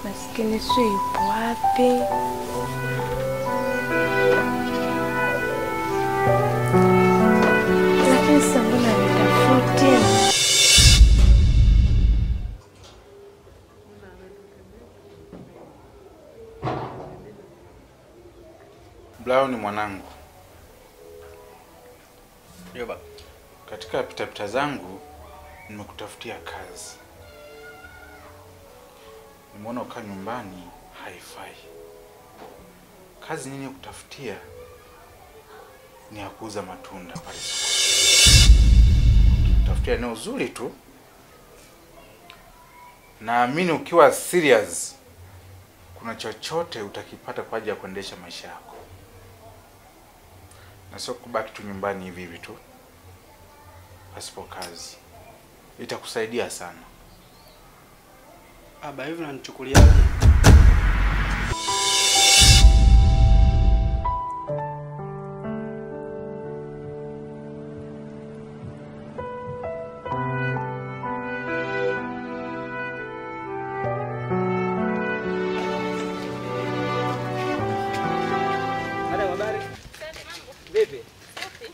Maskini Sue yupo wapi? Lakini sasa mbona nitafuti? Brown mwanangu. Ndio baba. Katika pitapita zangu nimekutafutia kazi. Nimeona ukaa nyumbani haifai. Kazi nini kutafutia ni ya kuuza matunda pale sokoni. Tafutia eneo zuri tu. Naamini ukiwa serious kuna chochote utakipata kwa ajili ya kuendesha maisha yako. Na sio kubaki tu nyumbani hivi hivi tu pasipo kazi. Itakusaidia sana. Baba, hivi unanichukuliaje? Vipi?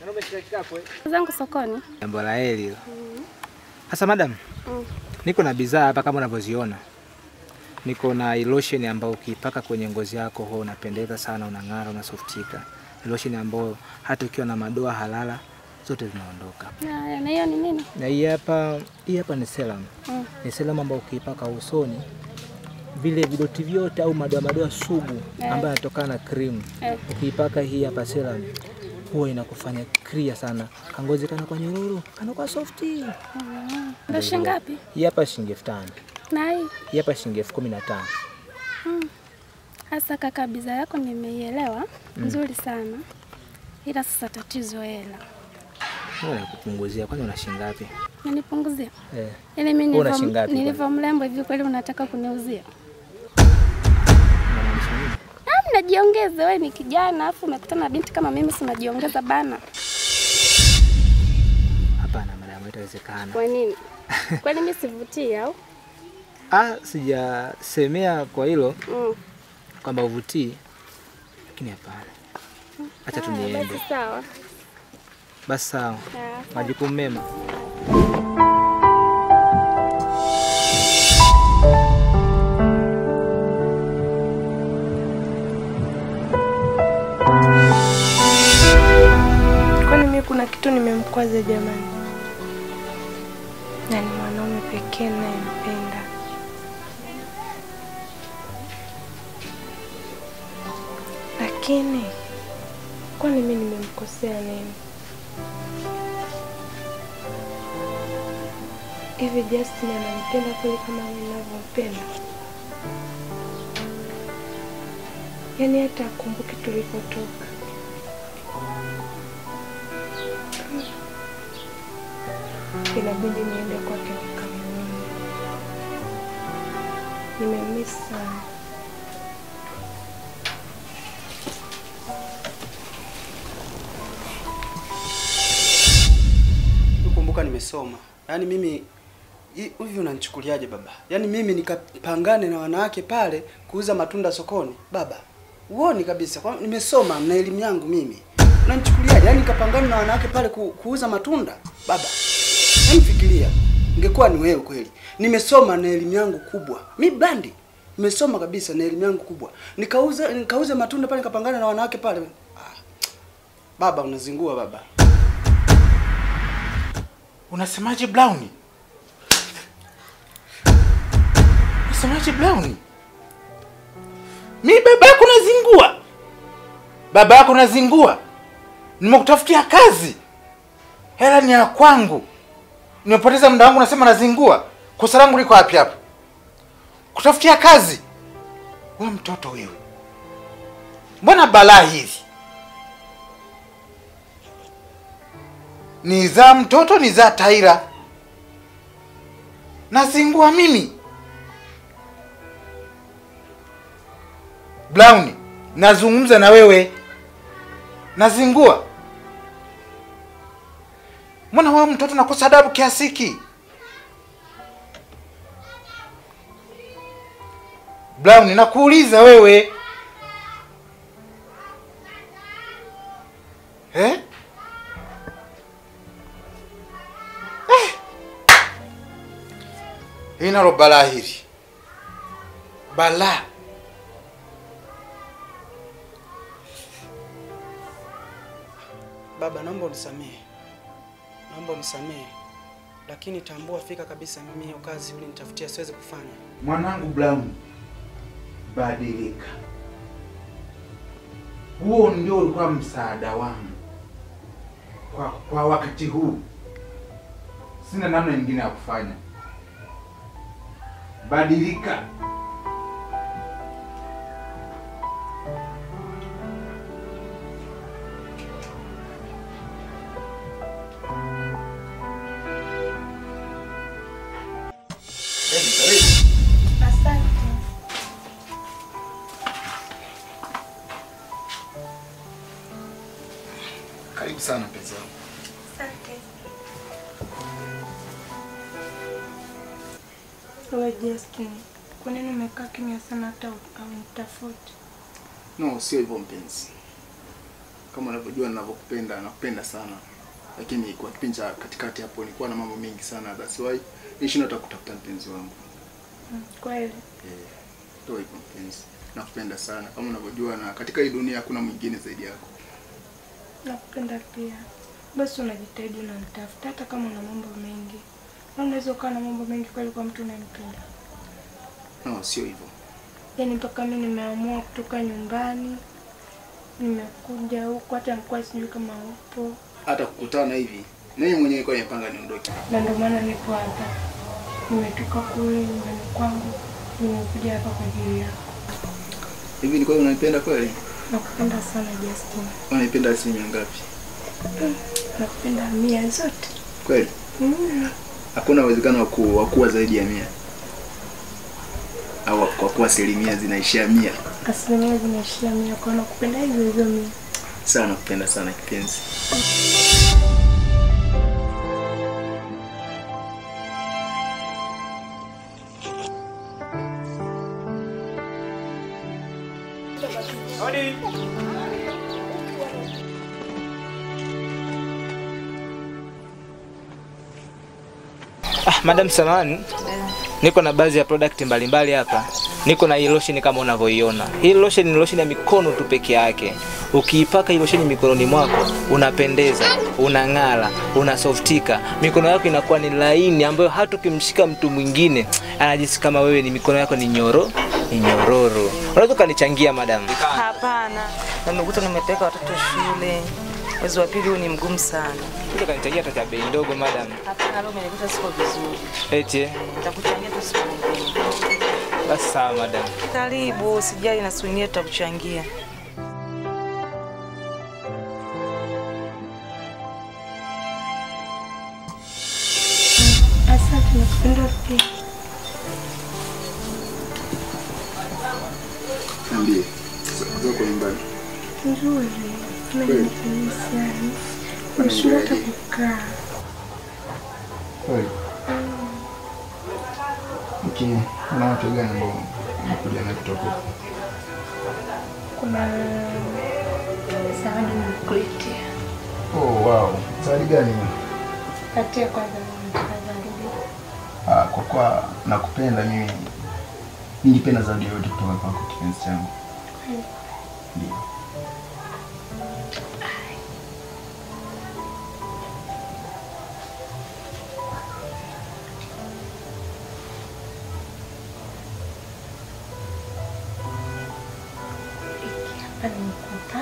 Naomba kikapu zangu sokoni. Jambo la heri hilo. Sasa madam, niko na bidhaa hapa kama unavyoziona. Niko na lotion ambayo ukipaka kwenye ngozi yako huwa unapendeza sana, unang'ara, unasoftika. Lotion ambayo hata ukiwa na madoa halala zote zinaondoka. Na hiyo ni nini? Na hii hapa ni serum. Ni serum ambayo ukipaka usoni vile vidoti vyote au madoa sugu ambayo yanatokana na cream. Ukipaka hii hapa serum huwa inakufanya clear sana. Kangozi kana kwa nyororo, kana kwa softi. Ndio shilingi ngapi? Hii hapa shilingi 5,000. Na hii hapa shilingi 15,000. Hasa kaka, bidhaa yako nimeielewa, nzuri sana. Ila sasa tatizo hela. Wewe kupunguzia kwani una shilingi ngapi? Nipunguzia? Ile mimi nilivyo mlembo hivi kweli unataka kuniuzia? Najiongeza, wewe ni kijana afu umekutana na binti kama mimi, si najiongeza bana. Hapana madam, haitawezekana. Kwa nini? Kwani mimi sivutii au? Sijasemea kwa hilo kwamba uvutii, lakini hapana. Acha tu niende. Basi sawa. Basi sawa. Majukumu mema. Kwani mimi kuna kitu nimemkwaza jamani? Na ni mwanaume pekee ninayempenda. Lakini kwani mimi nimemkosea nini? Hivi Justin anampenda kweli kama mimi ninavyompenda? Yaani hata akumbuki tulipotoka. Inabidi niende kwake nikamwone. Nimemiss sana. Kumbuka nimesoma. Yaani mimi hivi unanichukuliaje baba? Yaani mimi nikapangane na wanawake pale kuuza matunda sokoni? Baba, uone kabisa kwa nimesoma na elimu yangu mimi. Unanichukuliaje? Yaani nikapangane na wanawake pale kuuza matunda? Baba, yaani fikiria. Ingekuwa ni wewe kweli. Nimesoma na elimu yangu kubwa. Mimi brandi. Nimesoma kabisa na elimu yangu kubwa. Nikauza matunda pale nikapangana na wanawake pale. Baba unazingua baba. Unasemaje Brown? Unasemaje Brown? Mi baba yako nazingua. Baba yako nazingua. Nimekutafutia kazi. Hela ni ya kwangu. Nimepoteza muda wangu nasema nazingua. Kosa langu liko wapi hapa? Kutafutia kazi. Wewe mtoto wewe. Mbona balaa hizi? Ni za mtoto ni za Taira. Nazingua mimi. Brown, nazungumza na wewe. Nazingua. Mbona wewe mtoto nakosa adabu kiasi hiki? Brown, nakuuliza wewe. Hii nalo balaa hili. Balaa. Baba, naomba unisamehe. Naomba unisamehe. Lakini tambua fika kabisa mimi hiyo kazi ulinitafutia siwezi kufanya. Mwanangu Brown, badilika. Huo ndio ulikuwa msaada wangu. Kwa wakati huu. Sina namna nyingine ya kufanya. Badilika. Karibu sana mpenzi wangu. Asante. Wewe Justin, kwa nini umekaa kimya sana hata unitafuti? No, sio hivyo mpenzi. Kama unavyojua ninavyokupenda, nakupenda sana. Lakini kwa kipindi cha katikati hapo nilikuwa na mambo mengi sana. That's why nishindwa hata kutafuta mpenzi wangu. Kweli? Ndio hivyo mpenzi. Nakupenda sana. Kama unavyojua na katika hii dunia hakuna mwingine zaidi yako. Nakupenda pia. Basi unajitahidi unanitafuta hata kama una mambo mengi. Na unaweza kuwa na mambo mengi kweli kwa mtu unayempenda. No, sio hivyo. Yaani mpaka mimi nimeamua kutoka nyumbani. Nimekuja huko hata nilikuwa sijui kama upo. Hata kukutana hivi, mimi mwenyewe nilikuwa nimepanga niondoke. Na ndio maana nipo hapa. Nimetoka kule nyumbani kwangu. Nimekuja hapa kwa ajili yako. Hivi ni kweli unanipenda kweli? Nakupenda sana Justin. Unanipenda asilimia ngapi? Nakupenda 100 zote. Kweli? Hakuna uwezekano wa kuwa zaidi ya 100. Au kwa kuwa asilimia zinaishia 100. Asilimia zinaishia 100 kwa nakupenda hivyo hivyo mimi. Sana nakupenda sana kipenzi. Madam Samani, niko na baadhi ya product mbalimbali hapa. Niko na hii lotion kama unavyoiona. Hii lotion ni lotion ya mikono tu peke yake. Ukiipaka hii lotion mikononi mwako, unapendeza, unang'ara, unasoftika. Mikono yako inakuwa ni laini ambayo hata ukimshika mtu mwingine anajisikia kama wewe ni mikono yako ni nyororo. Unaweza kanichangia madam? Hapana. Na nikuta nimepeleka watoto shule. Mwezi wa pili ni mgumu sana. Unaweza kanichangia hata bei ndogo madam? Hapana, leo umenikuta siko vizuri. Eti? Nitakuchangia tu siku nyingine. Basi sawa madam. Karibu, usijali na siku nyingine tutakuchangia. Asante, nakupenda pia. Niambie. Zako nyumbani. Nzuri. Mimi sana. Unashindwa hata kukaa. Kweli. Okay, una watu gani ambao wanakuja na kutoka? Kuna zawadi nimekuletea. Oh wow. Zawadi gani? Katia kwanza zawadi. Kwa kuwa nakupenda mimi. Ningependa zawadi yote kutoka kwako kipenzi changu. Ndio. hapa nimekupa.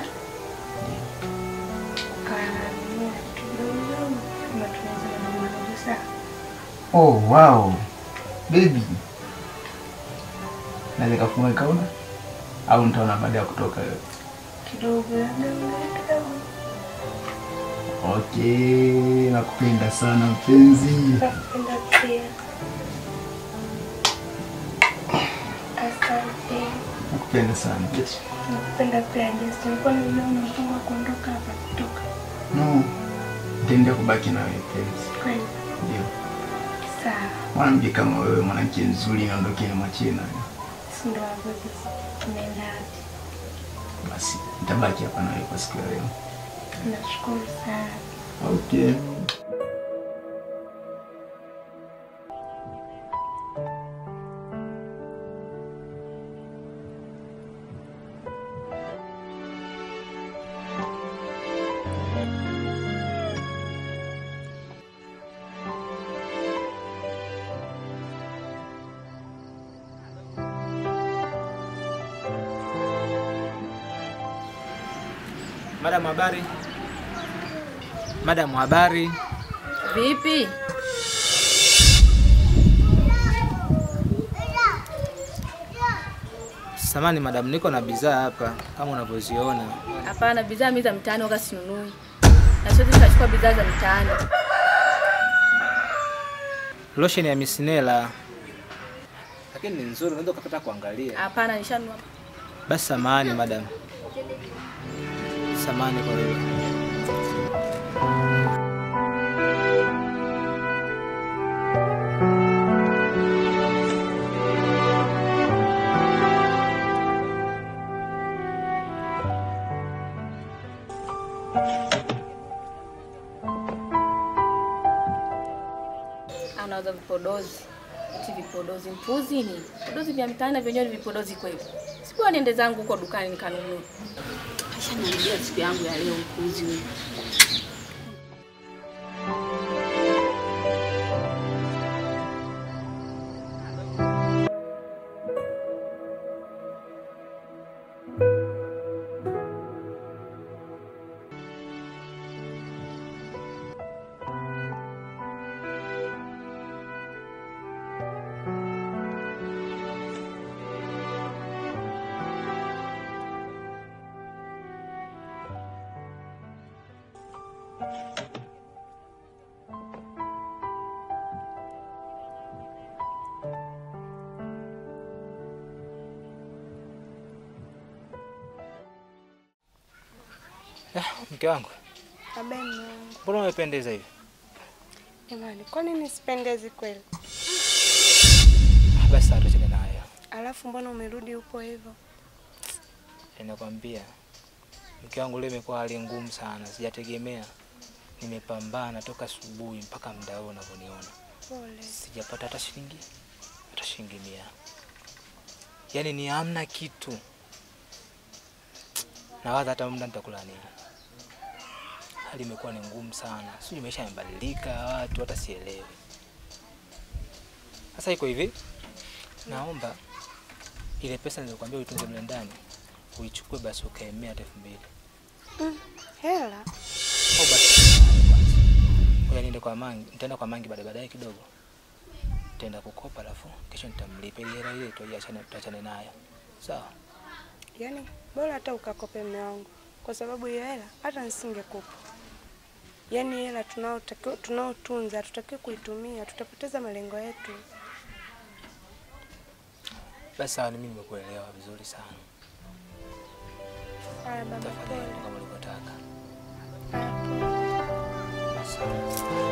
Kanunua kidogo kama tunaweza kununua sawa. Oh, wow. Baby. Naweza kufunga kaona? Au nitaona baada ya kutoka leo? Kidogo kidogo. Okay, nakupenda sana mpenzi. Nakupenda pia. Asante. Nakupenda sana. Nakupenda pia. Nilikuwa nimeona mpango kuondoka hapa kutoka. No. Nitaendelea kubaki na wewe mpenzi. Kweli. Ndio. Sawa. Mwanamke kama wewe, mwanamke nzuri, naondoke na mwachie naye. Ndio hapo tumeenda. Basi, nitabaki hapa na wewe kwa siku ya leo. Nashukuru sana. Okay. Madam, habari? Madam, habari? Vipi? Samani madam, niko na bidhaa hapa kama unavyoziona. Hapana, bidhaa mimi za mtaani waka sinunui. Na sote tunachukua bidhaa za mtaani. Lotion ya Misinela. Lakini ni nzuri, unaweza kupata kuangalia. Hapana, nishanunua. Basi samani madam. Samani kwa wewe. Anauza vipodozi. Eti vipodozi mpuzi ni. Vipodozi vya mtaani na vyenyewe vipodozi kweli. Sikuwa niende zangu huko dukani nikanunue. Acha niangalie siku yangu ya leo mpuzi huyu. Mke wangu. Abe mwangu. Mbona umependeza hivi? Jamani, kwa nini sipendezi kweli? Basi tuachane nayo. Alafu mbona umerudi upo hivyo? Ninakwambia mke wangu leo imekuwa hali ngumu sana, sijategemea. Nimepambana toka asubuhi mpaka muda huu unavyoniona. Pole. Sijapata hata shilingi 100. Yaani ni hamna kitu. Nawaza hata muda nitakula nini. Hali imekuwa ni ngumu sana. Sijui maisha yamebadilika, watu hata sielewi. Sasa iko hivi. Naomba ile pesa niliyokuambia uitunze mle ndani, uichukue basi ukaemea 2,000. Hela? Au basi ngoja niende kwa Mangi, nitaenda kwa Mangi baadaye kidogo. Nitaenda kukopa alafu kesho nitamlipa ile hela ile tuachane nayo. Sawa? Yaani bora hata ukakope mume wangu kwa sababu hiyo hela hata nisingekupa. Yaani hela tunaotunza tutakiwa kuitumia, tutapoteza malengo yetu. Basi sawa, mimi nimekuelewa vizuri sana. Haya baba, Tafadhali kama ulivyotaka. Haya. Basi.